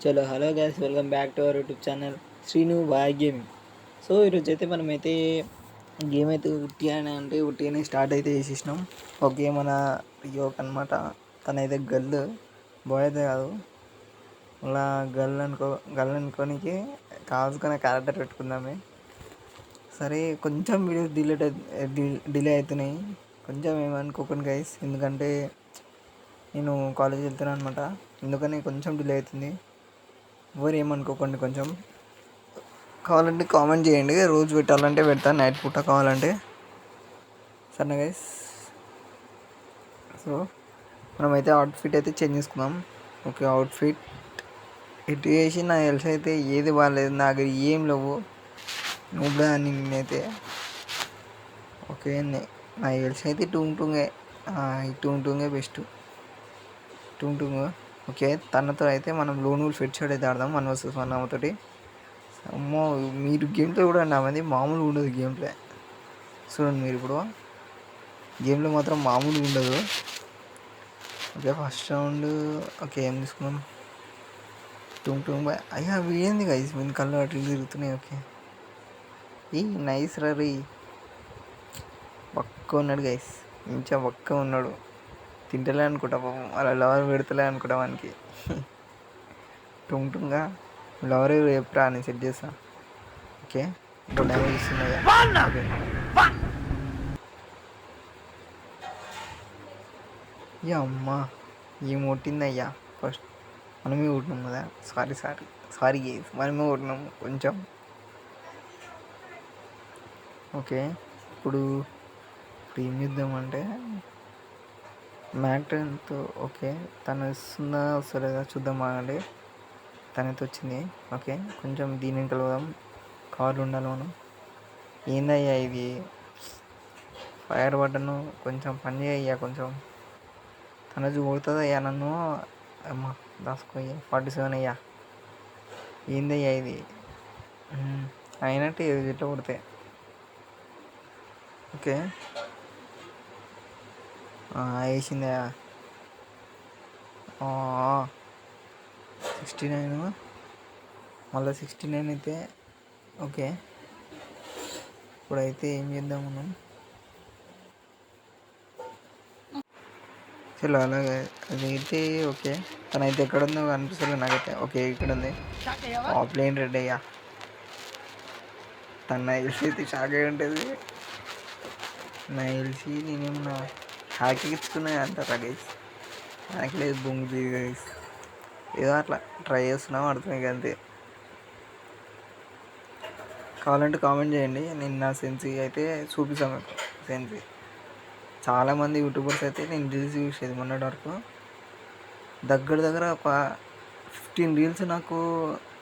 చలో hello guys, welcome back to our YouTube channel Srinu బాయ్ game. So ఈరోజు అయితే మనమైతే గేమ్ అయితే ఉట్టిగానే స్టార్ట్ అయితే చేసేసినాం. ఒక గేమ్ మన యోక్ అనమాట. తనైతే గర్ల్, బాయ్ అయితే కాదు. అలా గర్ల్ అనుకోనికి కావాల్సుకునే క్యారెక్టర్ పెట్టుకుందామే. సరే, కొంచెం వీడియోస్ డిలే అవుతున్నాయి. కొంచెం ఏమనుకోకండి గైస్, ఎందుకంటే నేను కాలేజ్ వెళ్తున్నాను అనమాట. ఎందుకని కొంచెం డిలే అవుతుంది. ఎవరు ఏమనుకోకండి. కొంచెం కావాలంటే కామెంట్ చేయండి, రోజు పెట్టాలంటే పెడతాను, నైట్ పూట కావాలంటే. సరేనా గైస్? సో మనమైతే అవుట్ఫిట్ అయితే చేంజ్ చేసుకుందాం. ఓకే, అవుట్ఫిట్ ఇటు చేసి నాకు తెలిసి అయితే ఏది బాగాలేదు, నాకు ఏం లేవు. నువ్వు నేనైతే ఓకే, నాకు తెలిసి అయితే టూంగే బెస్ట్. టూంగ్ ఓకే. తనతో అయితే మనం లోన్ వూల్ఫ్ ఫిట్ షాట్ అయితే ఆడదాం 1 vs 1 ఆమెతోటి. అమ్మో, మీరు గేమ్ ప్లే కూడా అండి మామూలుగా ఉండదు గేమ్ ప్లే. చూడండి మీరు ఇప్పుడు గేమ్లో మాత్రం మామూలుగా ఉండదు. ఓకే, ఫస్ట్ రౌండ్ ఓకే ఏం తీసుకున్నాం? టూంగ్ బాయ్. అయ్యా వీడింది గైస్, మీ కళ్ళు అటు తిరుగుతున్నాయి. ఓకే, ఈ నైస్ రరీ పక్క ఉన్నాడు గైస్, ఇంకా పక్క ఉన్నాడు. తింటలే అనుకుంటా పాపం, అలా లవర్ పెడతలే అనుకుంటా వానికి. టూంగా లవర్ ఎప్పుడు అని సెట్ చేస్తా. ఓకే, ఇప్పుడు డ్యామేజ్ ఇస్తున్నాయా? ఓకే, అయ్యా అమ్మా ఏం కొట్టిందయ్యా. ఫస్ట్ మనమే కొట్టినాం కదా. సారీ గేస్, మనమే కొట్టినాము కొంచెం. ఓకే, ఇప్పుడు ఏం చేద్దామంటే మ్యాక్టన్తో ఓకే, తను వస్తుందా వస్తలేదా చూద్దాం. బాగండి, తనైతే వచ్చింది. ఓకే, కొంచెం దీనిని కలవదాం. కార్లు ఉండాలి మనం. ఏందయ్యా ఇది ఫైర్ బటన్, కొంచెం పని చేయయ్యా కొంచెం. తనది కొడుతుంది అయ్యా నన్ను. అమ్మ దాసుకోయ్యా. 47 అయ్యా. ఏందయ్యా ఇది అయినట్టు ఏది ఇట్లా కొడితే. ఓకే, వేసిందయ్యా. 69, మళ్ళీ 69 అయితే ఓకే. ఇప్పుడైతే ఏం చేద్దాం మనం? చలో అలాగే అదైతే ఓకే. తనైతే ఎక్కడ ఉందో అనిపిస్తుంది నాకైతే. ఓకే, ఇక్కడ ఉంది. ప్లేన్ రెడ్ అయ్యా. తన తెలిసి అయితే షాక్ అయి ఉంటుంది. నాకు తెలిసి నేనేమన్నా హ్యాక్ ఎక్కించుకున్నా అంటారా గైస్? హ్యాక్ లేదు, బొంగు గైస్. ఏదో అట్లా ట్రై చేస్తున్నాం, అర్థమే అంతే. కావాలంటే కామెంట్ చేయండి, నేను నా సెన్సీ అయితే చూపిస్తాను మీకు. సెన్సీ చాలామంది యూట్యూబర్స్ అయితే నేను రీల్స్ చూసేది మొన్నటి వరకు. దగ్గర ఒక 15 రీల్స్ నాకు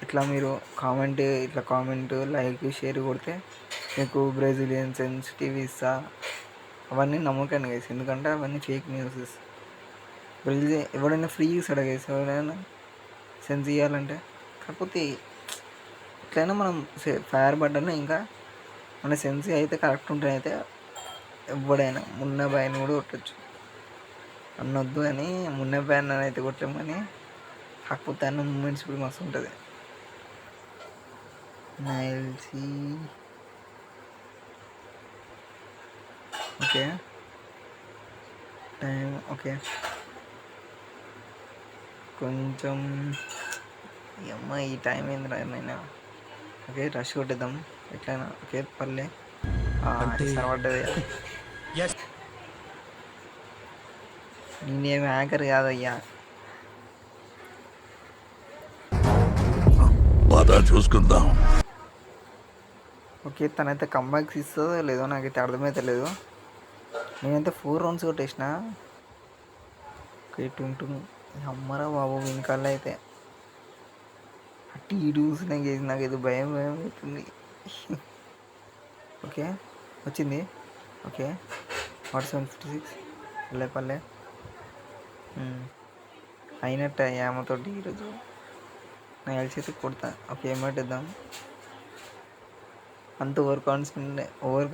ఇట్లా మీరు కామెంట్ లైక్ షేర్ కొడితే మీకు బ్రెజిలియన్ సెన్సిటివ్ ఇస్తా. అవన్నీ నమ్మకండి గైస్, ఎందుకంటే అవన్నీ ఫేక్ న్యూసెస్. ఎవడైనా ఫ్రీ ఇస్తాడు గైస్, ఎవరైనా సెన్స్ ఇవ్వాలంటే. కాకపోతే ఎట్లయినా మనం ఫైర్ బటన్ ఇంకా మన సెన్స్ అయితే కరెక్ట్ ఉంటే అయితే ఎవడైనా మున్న బాయ్ని కూడా కొట్టచ్చు. అన్నొద్దు అని మున్న బాయ్ అని అయితే కొట్టలేము, కానీ కాకపోతే అన్న మూమెంట్స్ కూడా మస్తు ఉంటుంది. నైల్సీ ఓకే, టైం ఓకే, కొంచెం ఈ టైం ఏంది రాయినా. ఓకే, రష్ కొట్టేద్దాం ఎట్లయినా. ఓకే, పర్లే సరపడ్డది. నేనేమి హ్యాకర్ కాదయ్యా. చూసుకుందాం. ఓకే, తనైతే కంబ్యాక్స్ ఇస్తుందో లేదో నాకైతే అర్థమైతే లేదు. నేనైతే 4 rounds కొట్టేసిన. ఓకే, టూంగ్ అమ్మరా బాబు, వెనకాల అయితే అటు ఇటు చూసినా నాకైతే భయం అవుతుంది. ఓకే, వచ్చింది. ఓకే, 4756 పల్లె అయినట్టు ఆమెతోటి ఈరోజు నా ఎల్సీ కొడతా. ఓకే, ఏమంటిద్దాం. అంత ఓవర్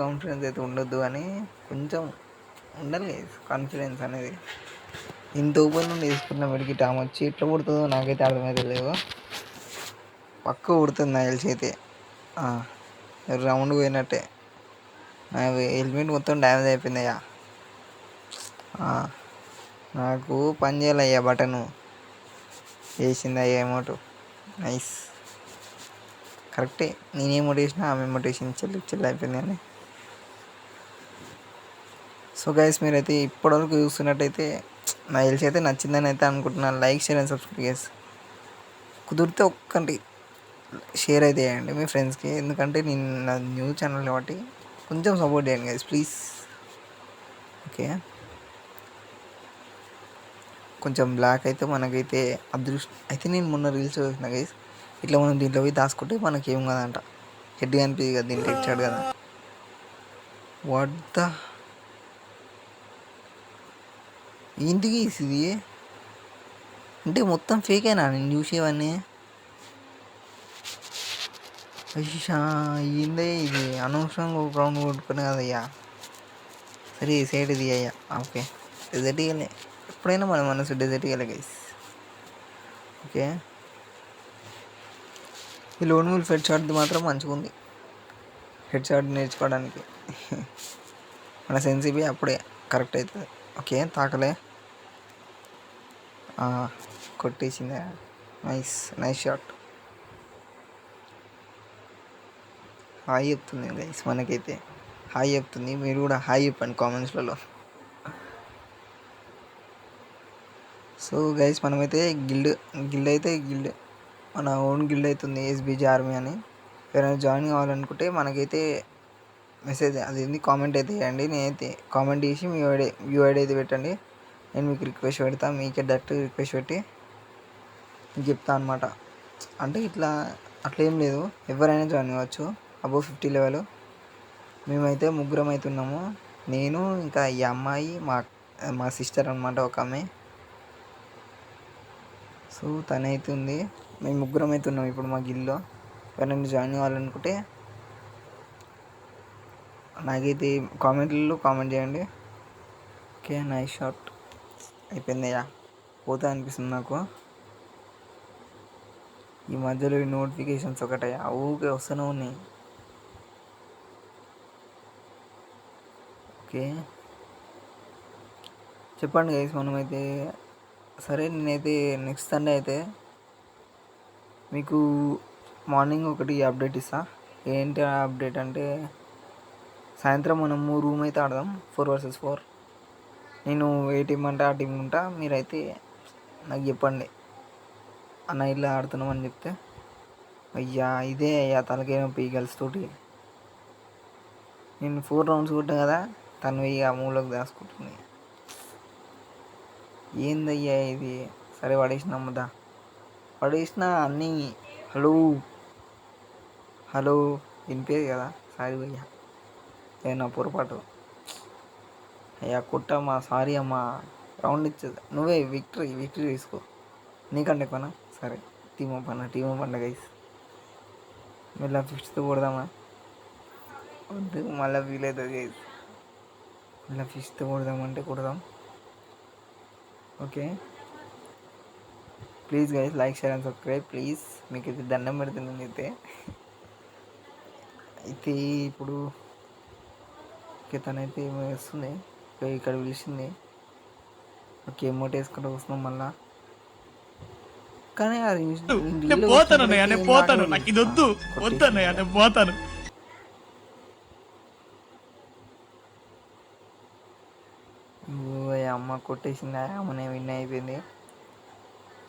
కాన్ఫిడెన్స్ అయితే ఉండొద్దు, అని కొంచెం ఉండాలి కాన్ఫిడెన్స్ అనేది. ఇంత ఓపెన్ నుండి వేసుకున్న మెడికి టామ్ వచ్చి ఎట్లా కొడుతుందో నాకైతే అర్థమైతే లేదు. పక్క కొడుతుంది నాకు తెలిసి అయితే. రౌండ్ పోయినట్టే. నా హెల్మెట్ మొత్తం డ్యామేజ్ అయిపోయింది అయ్యా. నాకు పని చేయాలయ్యా బటను వేసింది అయ్యా అమౌంట్. నైస్, కరెక్టే. నేనేం వేసినా ఆమె అమౌంట్ వేసింది. చెల్లి అయిపోయింది అని. సో గైస్, మీరైతే ఇప్పటివరకు చూస్తున్నట్టయితే నాకు తెలిసి అయితే నచ్చిందని అయితే అనుకుంటున్నాను. Like, share and subscribe guys. కుదిరితే ఒక్కటి షేర్ అయితే చేయండి మీ ఫ్రెండ్స్కి. ఎందుకంటే నేను నా న్యూ ఛానల్ కాబట్టి కొంచెం సపోర్ట్ చేయండి గైస్ ప్లీజ్. ఓకే, కొంచెం బ్లాక్ అయితే మనకైతే అదృష్టం అయితే. నేను మొన్న రీల్స్ చూసిన గైస్, ఇట్లా మనం దీంట్లో పోయి దాచుకుంటే మనకి ఏం కదంట, హెడ్ కనిపించదు కదా, దీంట్లో ఇచ్చాడు కదా. వాట్ ద ఏంటికి ఇది అంటే మొత్తం ఫేకేనా నేను చూసేవన్నీ? అయ్యా ఏందే ఇది, అనవసరంగా ఒక రౌండ్ కొట్టుకునే కదయ్యా. సరే సైడ్ ఇది అయ్యా. ఓకే, డెజర్ట్ ఇవ్వలే, ఎప్పుడైనా మన మనసు డెజర్ట్ ఇవ్వలే గైస్. ఓకే, ఈ లోన్ విల్ హెడ్ షాట్ది మాత్రం మంచిగా ఉంది. హెడ్ షాట్ నేర్చుకోవడానికి మన సెన్సిబి అప్పుడే కరెక్ట్ అవుతుంది. ఓకే, తాకలే, కొట్టేసిందా. Nice nice shot. హాయ్ చెప్తుంది గైస్, మనకైతే హాయ్ చెప్తుంది. మీరు కూడా హాయ్ చెప్పండి కామెంట్స్లలో. సో గైస్, మనమైతే గిల్డ్ మన ఓన్ గిల్డ్ అవుతుంది, ఎస్బీజీ ఆర్మీ అని. ఎవరైనా జాయిన్ కావాలనుకుంటే మనకైతే మెసేజ్ అదేంది కామెంట్ అయితే చేయండి. నేనైతే కామెంట్ చేసి మీ వ్యూ ఐడి అయితే పెట్టండి. నేను మీకు రిక్వెస్ట్ పెడతాను. మీకే డైరెక్ట్ రిక్వెస్ట్ పెట్టి మీకు చెప్తాను అనమాట. అంటే ఇట్లా అట్లా ఏం లేదు, ఎవరైనా జాయిన్ కావచ్చు అబోవ్ 50 లెవెల్. మేమైతే ముగ్గురం అవుతున్నాము, నేను ఇంకా ఈ అమ్మాయి మా సిస్టర్ అనమాట, ఒక ఆమె. సో తనైతుంది, మేము ముగ్గురం అవుతున్నాం ఇప్పుడు మా గిల్లో. ఎవరైనా జాయిన్ కావాలనుకుంటే నాకైతే కామెంట్లలో కామెంట్ చేయండి. ఓకే, నైస్ షాట్ అయిపోయిందయ్యా. పోతా అనిపిస్తుంది నాకు. ఈ మధ్యలో ఈ నోటిఫికేషన్స్ ఒకటయ్యా ఊరికే వస్తూనే ఉన్నాయి. ఓకే, చెప్పండి గైస్. మనమైతే సరే, నేనైతే నెక్స్ట్ సండే అయితే మీకు మార్నింగ్ ఒకటి అప్డేట్ ఇస్తా. ఏంటి అప్డేట్ అంటే, సాయంత్రం మనము రూమ్ అయితే ఆడదాం 4 vs 4. నేను ఏ టీం అంటే ఆ టీం ఉంటా. మీరైతే నాకు చెప్పండి, అన్న ఇలా ఆడుతున్నామని చెప్తే. అయ్యా ఇదే అయ్యా తలకే నొప్పి గర్ల్స్ తోటి. నేను 4 rounds కొట్టాను కదా, తను ఇక మూలోకి దాచుకుంటుంది. ఏందయ్యా ఇది. సరే పడేసినమ్మదా, పడేసిన అన్నీ. హలో వినిపేది కదా, సారీ భయ్యా, ఏదైనా పొరపాటు అయ్యా కొట్టమ్మా, సారీ అమ్మా. రౌండ్ ఇచ్చేది నువ్వే, విక్టరీ తీసుకో. నీకంటే ఎక్కువనా? సరే, టీమ్ పండ గైస్. మళ్ళీ 5th కొడదామా? వద్దు, మళ్ళీ ఫీల్ అవుతుంది గైస్. మళ్ళీ 5th కొడదామంటే కొడదాం. Okay, please guys like, share and subscribe please. మీకు ఇది దండం పెడుతున్నాను అయితే ఇప్పుడు. ఓకే, తనైతే ఏమో వేస్తుంది, ఇక్కడ పిలిచింది. ఓకే, ఎమోట్ వేసుకుంటూ వస్తున్నాం మళ్ళా. కానీ అది పోతాను. అమ్మ కొట్టేసింది, అమ్మనే విన్ అయిపోయింది.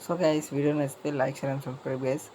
సో గైస్, వీడియో నచ్చితే like, share and subscribe guys.